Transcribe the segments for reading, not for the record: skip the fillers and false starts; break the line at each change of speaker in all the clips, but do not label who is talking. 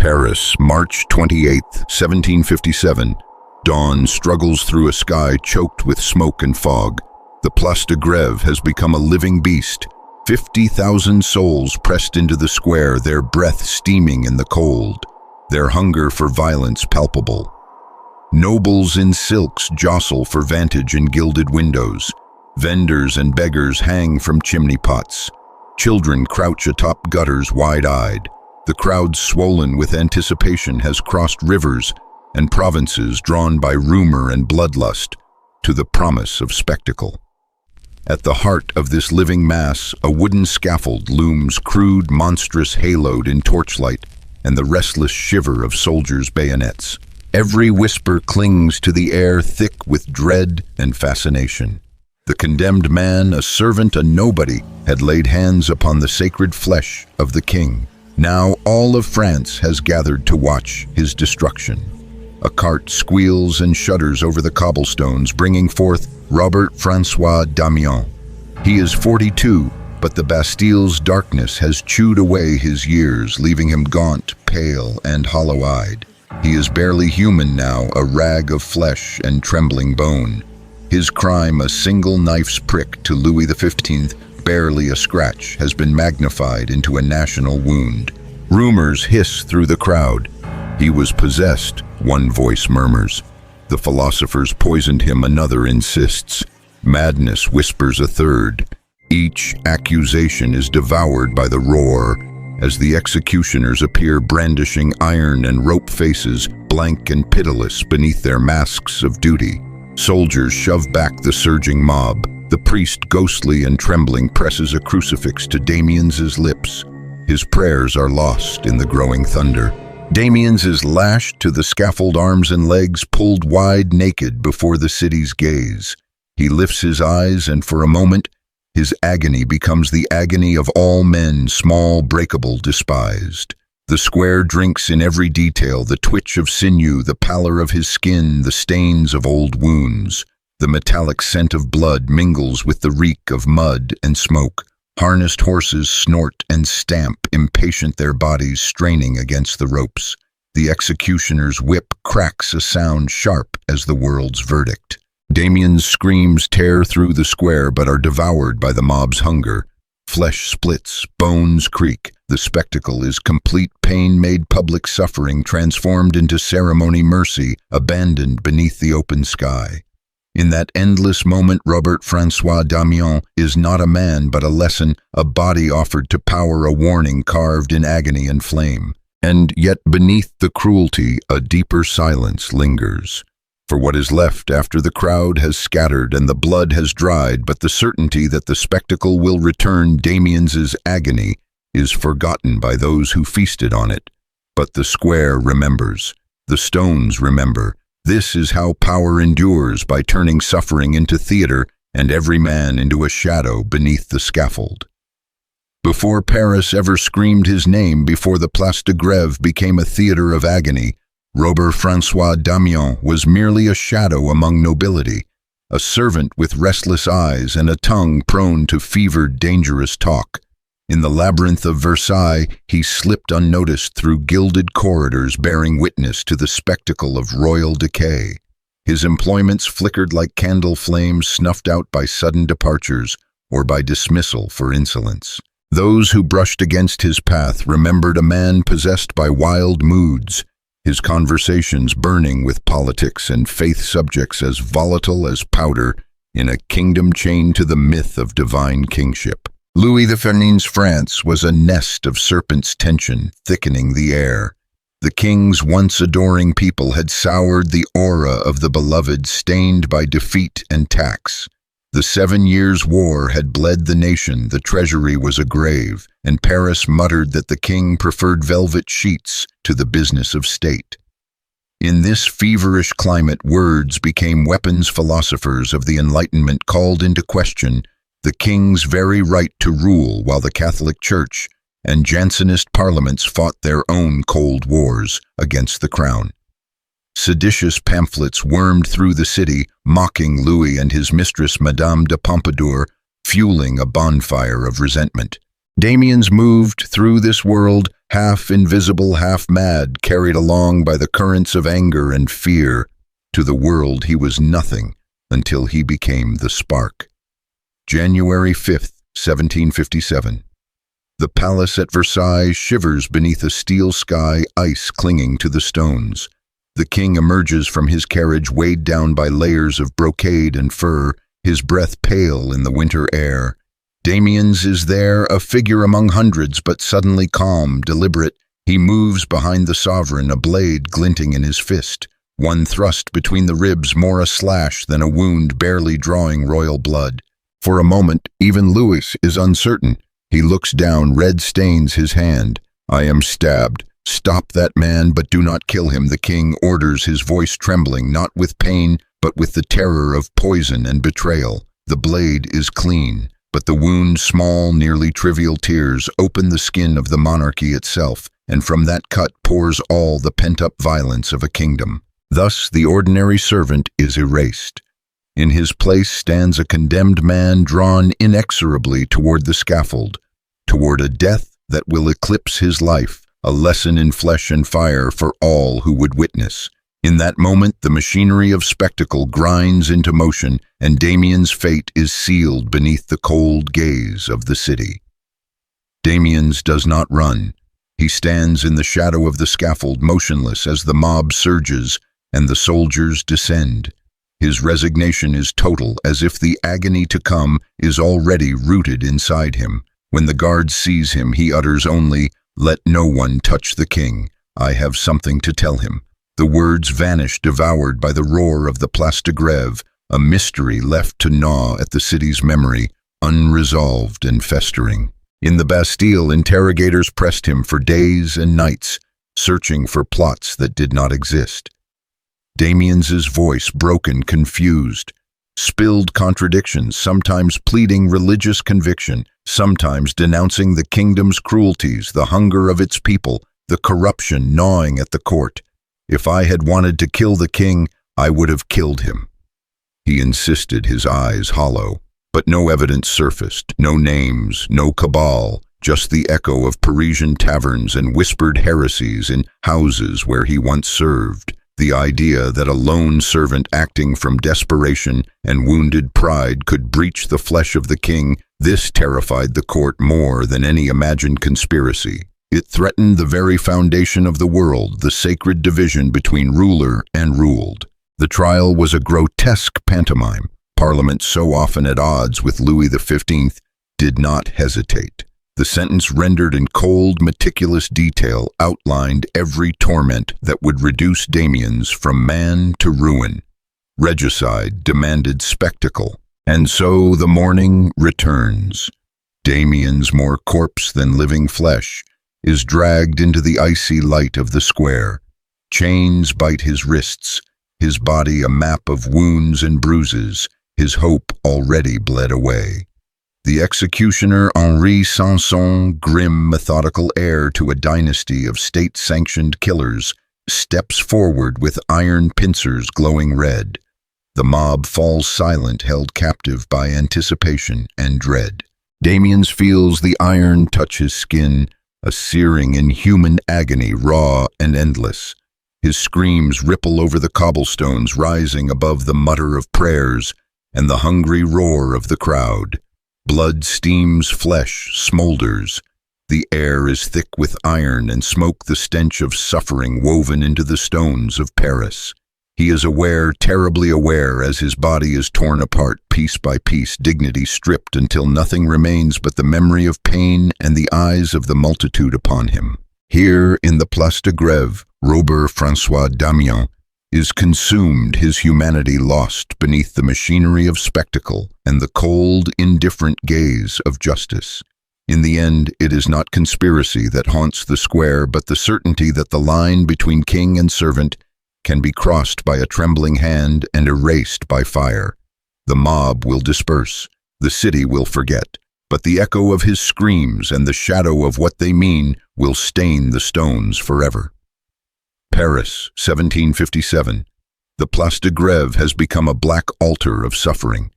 Paris, March 28, 1757. Dawn struggles through a sky choked with smoke and fog. The Place de Grève has become a living beast. 50,000 souls pressed into the square, their breath steaming in the cold, their hunger for violence palpable. Nobles in silks jostle for vantage in gilded windows. Vendors and beggars hang from chimney pots. Children crouch atop gutters wide-eyed. The crowd, swollen with anticipation, has crossed rivers and provinces drawn by rumor and bloodlust to the promise of spectacle. At the heart of this living mass, a wooden scaffold looms, crude, monstrous, haloed in torchlight and the restless shiver of soldiers' bayonets. Every whisper clings to the air, thick with dread and fascination. The condemned man, a servant, a nobody, had laid hands upon the sacred flesh of the king. Now all of France has gathered to watch his destruction. A cart squeals and shudders over the cobblestones, bringing forth Robert-François Damiens. He is 42, but the Bastille's darkness has chewed away his years, leaving him gaunt, pale, and hollow-eyed. He is barely human now, a rag of flesh and trembling bone. His crime, a single knife's prick to Louis XV, barely a scratch, has been magnified into a national wound. Rumors hiss through the crowd. He was possessed, one voice murmurs. The philosophers poisoned him, another insists. Madness whispers a third. Each accusation is devoured by the roar as the executioners appear brandishing iron and rope faces, blank and pitiless beneath their masks of duty. Soldiers shove back the surging mob. The priest, ghostly and trembling, presses a crucifix to Damiens' lips. His prayers are lost in the growing thunder. Damiens is lashed to the scaffold, arms and legs pulled wide naked before the city's gaze. He lifts his eyes, and for a moment, his agony becomes the agony of all men, small, breakable, despised. The square drinks in every detail, the twitch of sinew, the pallor of his skin, the stains of old wounds. The metallic scent of blood mingles with the reek of mud and smoke. Harnessed horses snort and stamp, impatient, their bodies straining against the ropes. The executioner's whip cracks a sound sharp as the world's verdict. Damiens' screams tear through the square but are devoured by the mob's hunger. Flesh splits, bones creak. The spectacle is complete pain made public, suffering transformed into ceremony, mercy abandoned beneath the open sky. In that endless moment, Robert-François Damiens is not a man but a lesson, a body offered to power, a warning carved in agony and flame. And yet beneath the cruelty, a deeper silence lingers. For what is left after the crowd has scattered and the blood has dried, but the certainty that the spectacle will return, Damiens' agony is forgotten by those who feasted on it. But the square remembers. The stones remember. This is how power endures, by turning suffering into theater and every man into a shadow beneath the scaffold. Before Paris ever screamed his name, before the Place de Grève became a theater of agony, Robert-François Damiens was merely a shadow among nobility, a servant with restless eyes and a tongue prone to fevered, dangerous talk. In the labyrinth of Versailles, he slipped unnoticed through gilded corridors, bearing witness to the spectacle of royal decay. His employments flickered like candle flames, snuffed out by sudden departures or by dismissal for insolence. Those who brushed against his path remembered a man possessed by wild moods, his conversations burning with politics and faith subjects as volatile as powder in a kingdom chained to the myth of divine kingship. Louis XV's France was a nest of serpents' tension, thickening the air. The king's once adoring people had soured the aura of the beloved, stained by defeat and tax. The 7 Years' War had bled the nation, the treasury was a grave, and Paris muttered that the king preferred velvet sheets to the business of state. In this feverish climate, words became weapons. Philosophers of the Enlightenment called into question the king's very right to rule, while the Catholic Church and Jansenist parliaments fought their own cold wars against the crown. Seditious pamphlets wormed through the city, mocking Louis and his mistress Madame de Pompadour, fueling a bonfire of resentment. Damiens moved through this world, half invisible, half mad, carried along by the currents of anger and fear. To the world he was nothing until he became the spark. January 5th, 1757. The palace at Versailles shivers beneath a steel sky, ice clinging to the stones. The king emerges from his carriage weighed down by layers of brocade and fur, his breath pale in the winter air. Damiens is there, a figure among hundreds, but suddenly calm, deliberate. He moves behind the sovereign, a blade glinting in his fist, one thrust between the ribs, more a slash than a wound, barely drawing royal blood. For a moment, even Louis is uncertain. He looks down, red stains his hand. "I am stabbed. Stop that man, but do not kill him," the king orders, his voice trembling, not with pain, but with the terror of poison and betrayal. The blade is clean, but the wound, small, nearly trivial tears, open the skin of the monarchy itself, and from that cut pours all the pent-up violence of a kingdom. Thus the ordinary servant is erased. In his place stands a condemned man drawn inexorably toward the scaffold, toward a death that will eclipse his life, a lesson in flesh and fire for all who would witness. In that moment, the machinery of spectacle grinds into motion, and Damiens' fate is sealed beneath the cold gaze of the city. Damiens does not run. He stands in the shadow of the scaffold, motionless as the mob surges and the soldiers descend. His resignation is total, as if the agony to come is already rooted inside him. When the guard sees him, he utters only, "Let no one touch the king. I have something to tell him." The words vanish, devoured by the roar of the Place de Grève, a mystery left to gnaw at the city's memory, unresolved and festering. In the Bastille, interrogators pressed him for days and nights, searching for plots that did not exist. Damiens' voice, broken, confused, spilled contradictions, sometimes pleading religious conviction, sometimes denouncing the kingdom's cruelties, the hunger of its people, the corruption gnawing at the court. "If I had wanted to kill the king, I would have killed him," he insisted, his eyes hollow. But no evidence surfaced, no names, no cabal, just the echo of Parisian taverns and whispered heresies in houses where he once served. The idea that a lone servant acting from desperation and wounded pride could breach the flesh of the king, this terrified the court more than any imagined conspiracy. It threatened the very foundation of the world, the sacred division between ruler and ruled. The trial was a grotesque pantomime. Parliament, so often at odds with Louis XV, did not hesitate. The sentence, rendered in cold, meticulous detail, outlined every torment that would reduce Damiens from man to ruin. Regicide demanded spectacle. And so the morning returns. Damiens, more corpse than living flesh, is dragged into the icy light of the square. Chains bite his wrists, his body a map of wounds and bruises, his hope already bled away. The executioner, Henri Sanson, grim, methodical heir to a dynasty of state-sanctioned killers, steps forward with iron pincers glowing red. The mob falls silent, held captive by anticipation and dread. Damiens feels the iron touch his skin, a searing, inhuman agony, raw and endless. His screams ripple over the cobblestones, rising above the mutter of prayers and the hungry roar of the crowd. Blood steams, flesh smolders. The air is thick with iron and smoke, the stench of suffering woven into the stones of Paris. He is aware, terribly aware, as his body is torn apart piece by piece, dignity stripped until nothing remains but the memory of pain and the eyes of the multitude upon him. Here in the Place de Grève, Robert-François Damiens is consumed, his humanity lost beneath the machinery of spectacle and the cold, indifferent gaze of justice. In the end, it is not conspiracy that haunts the square, but the certainty that the line between king and servant can be crossed by a trembling hand and erased by fire. The mob will disperse, the city will forget, but the echo of his screams and the shadow of what they mean will stain the stones forever. Paris, 1757. The Place de Grève has become a black altar of suffering.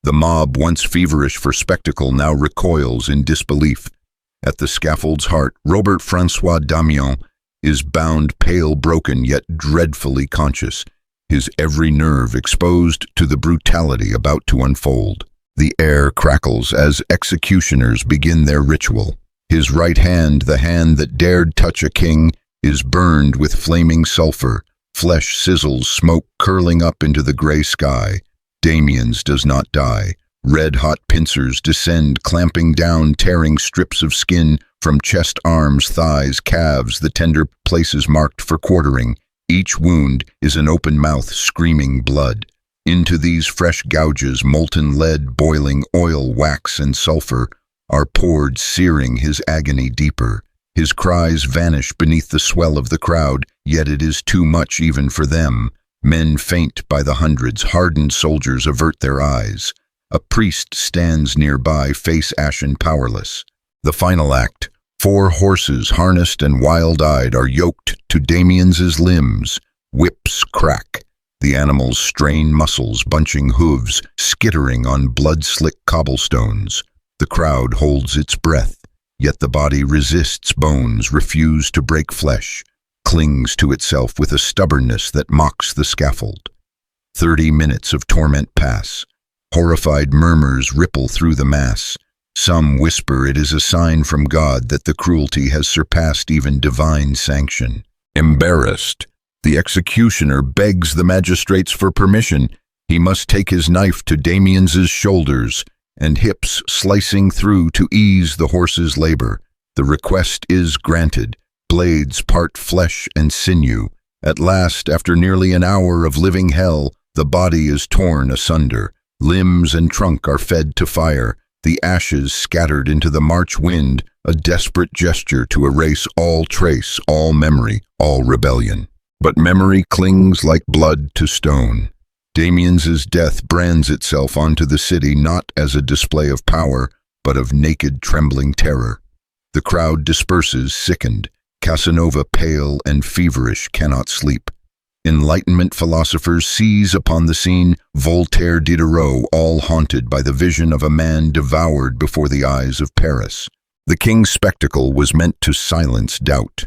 The mob, once feverish for spectacle, now recoils in disbelief. At the scaffold's heart, Robert-François Damiens is bound, pale, broken, yet dreadfully conscious, his every nerve exposed to the brutality about to unfold. The air crackles as executioners begin their ritual. His right hand, the hand that dared touch a king, is burned with flaming sulfur. Flesh sizzles, smoke curling up into the gray sky. Damiens does not die. Red-hot pincers descend, clamping down, tearing strips of skin from chest, arms, thighs, calves, the tender places marked for quartering. Each wound is an open mouth screaming blood. Into these fresh gouges, molten lead, boiling oil, wax, and sulfur are poured, searing his agony deeper. His cries vanish beneath the swell of the crowd, yet it is too much even for them. Men faint by the hundreds, hardened soldiers avert their eyes. A priest stands nearby, face ashen, powerless. The final act. 4 horses, harnessed and wild-eyed, are yoked to Damiens's limbs. Whips crack. The animals strain muscles, bunching hooves, skittering on blood-slick cobblestones. The crowd holds its breath, yet the body resists. Bones refuse to break flesh, clings to itself with a stubbornness that mocks the scaffold. 30 minutes of torment pass. Horrified murmurs ripple through the mass. Some whisper it is a sign from God that the cruelty has surpassed even divine sanction. Embarrassed, the executioner begs the magistrates for permission. He must take his knife to Damiens's shoulders and hips, slicing through to ease the horse's labor. The request is granted. Blades part flesh and sinew. At last, after nearly an hour of living hell, the body is torn asunder. Limbs and trunk are fed to fire, the ashes scattered into the March wind, a desperate gesture to erase all trace, all memory, all rebellion. But memory clings like blood to stone. Damiens's death brands itself onto the city not as a display of power, but of naked, trembling terror. The crowd disperses, sickened. Casanova, pale and feverish, cannot sleep. Enlightenment philosophers seize upon the scene, Voltaire, Diderot, all haunted by the vision of a man devoured before the eyes of Paris. The king's spectacle was meant to silence doubt.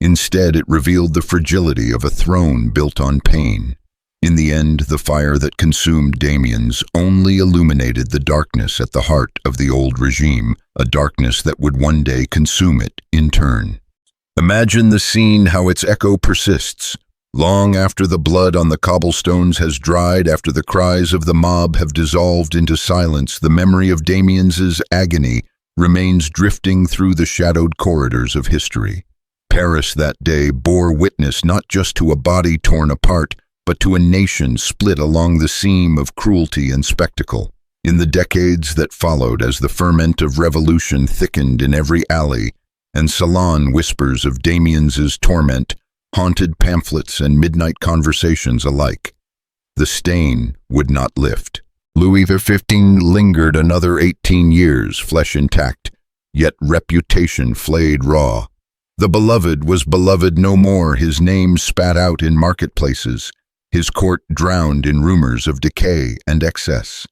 Instead, it revealed the fragility of a throne built on pain. In the end, the fire that consumed Damiens only illuminated the darkness at the heart of the old regime, a darkness that would one day consume it in turn. Imagine the scene, how its echo persists. Long after the blood on the cobblestones has dried, after the cries of the mob have dissolved into silence, the memory of Damiens's agony remains drifting through the shadowed corridors of history. Paris that day bore witness not just to a body torn apart, but to a nation split along the seam of cruelty and spectacle. In the decades that followed, as the ferment of revolution thickened in every alley, and salon whispers of Damiens's torment haunted pamphlets and midnight conversations alike, the stain would not lift. Louis XV lingered another 18 years, flesh intact, yet reputation flayed raw. The beloved was beloved no more, his name spat out in marketplaces, his court drowned in rumors of decay and excess.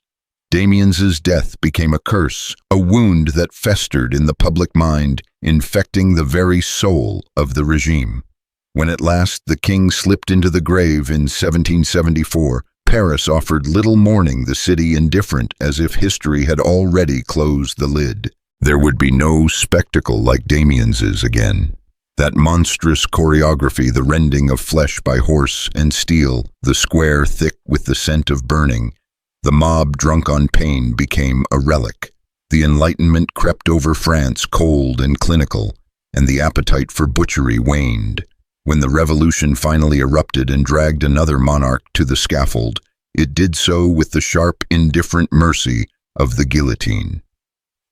Damiens's death became a curse, a wound that festered in the public mind, infecting the very soul of the regime. When at last the king slipped into the grave in 1774, Paris offered little mourning, the city indifferent, as if history had already closed the lid. There would be no spectacle like Damiens's again. That monstrous choreography, the rending of flesh by horse and steel, the square thick with the scent of burning, the mob drunk on pain, became a relic. The Enlightenment crept over France, cold and clinical, and the appetite for butchery waned. When the revolution finally erupted and dragged another monarch to the scaffold, it did so with the sharp, indifferent mercy of the guillotine.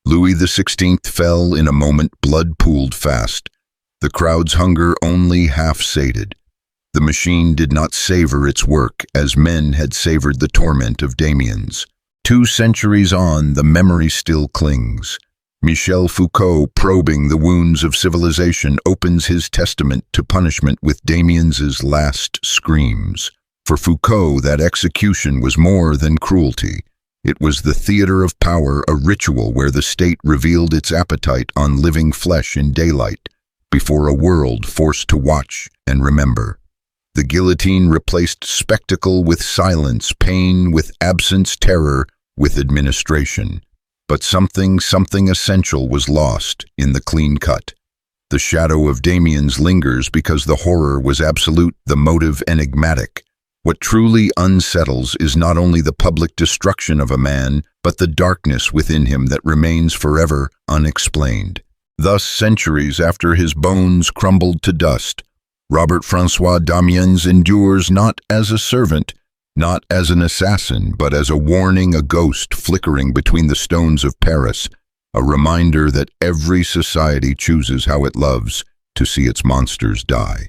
Louis XVI fell in a moment, blood pooled fast. The crowd's hunger only half sated. The machine did not savor its work as men had savored the torment of Damiens. 2 centuries on, the memory still clings. Michel Foucault, probing the wounds of civilization, opens his testament to punishment with Damiens's last screams. For Foucault, that execution was more than cruelty. It was the theater of power, a ritual where the state revealed its appetite on living flesh in daylight, before a world forced to watch and remember. The guillotine replaced spectacle with silence, pain with absence, terror with administration. But something essential was lost in the clean cut. The shadow of Damiens lingers because the horror was absolute, the motive enigmatic. What truly unsettles is not only the public destruction of a man, but the darkness within him that remains forever unexplained. Thus, centuries after his bones crumbled to dust, Robert-François Damiens endures not as a servant, not as an assassin, but as a warning, a ghost flickering between the stones of Paris, a reminder that every society chooses how it loves to see its monsters die.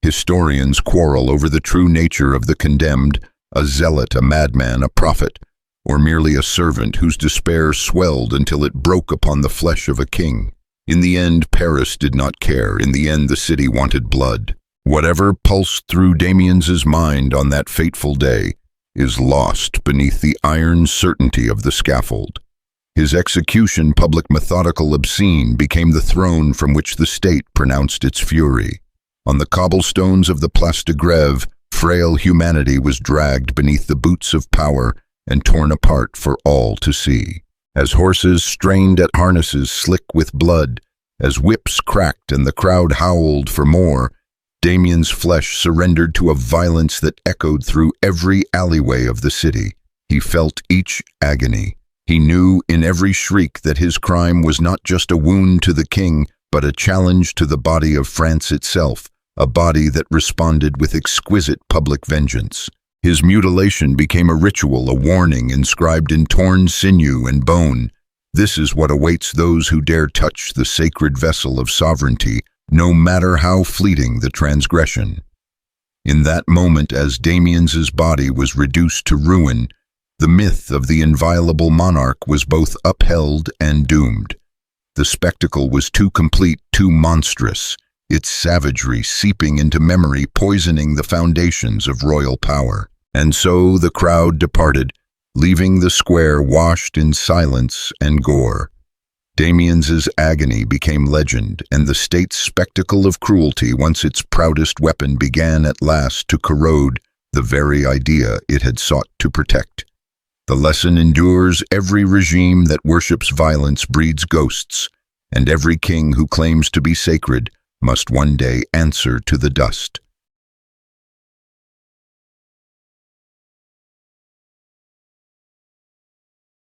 Historians quarrel over the true nature of the condemned, a zealot, a madman, a prophet, or merely a servant whose despair swelled until it broke upon the flesh of a king. In the end, Paris did not care. In the end, the city wanted blood. Whatever pulsed through Damiens's mind on that fateful day is lost beneath the iron certainty of the scaffold. His execution, public, methodical, obscene, became the throne from which the state pronounced its fury. On the cobblestones of the Place de Grève, frail humanity was dragged beneath the boots of power and torn apart for all to see. As horses strained at harnesses slick with blood, as whips cracked and the crowd howled for more, Damiens' flesh surrendered to a violence that echoed through every alleyway of the city. He felt each agony. He knew in every shriek that his crime was not just a wound to the king, but a challenge to the body of France itself, a body that responded with exquisite public vengeance. His mutilation became a ritual, a warning inscribed in torn sinew and bone. This is what awaits those who dare touch the sacred vessel of sovereignty, no matter how fleeting the transgression. In that moment, as Damiens's body was reduced to ruin, the myth of the inviolable monarch was both upheld and doomed. The spectacle was too complete, too monstrous, its savagery seeping into memory, poisoning the foundations of royal power. And so the crowd departed, leaving the square washed in silence and gore. Damiens's agony became legend, and the state's spectacle of cruelty, once its proudest weapon, began at last to corrode the very idea it had sought to protect. The lesson endures: every regime that worships violence breeds ghosts, and every king who claims to be sacred must one day answer to the dust.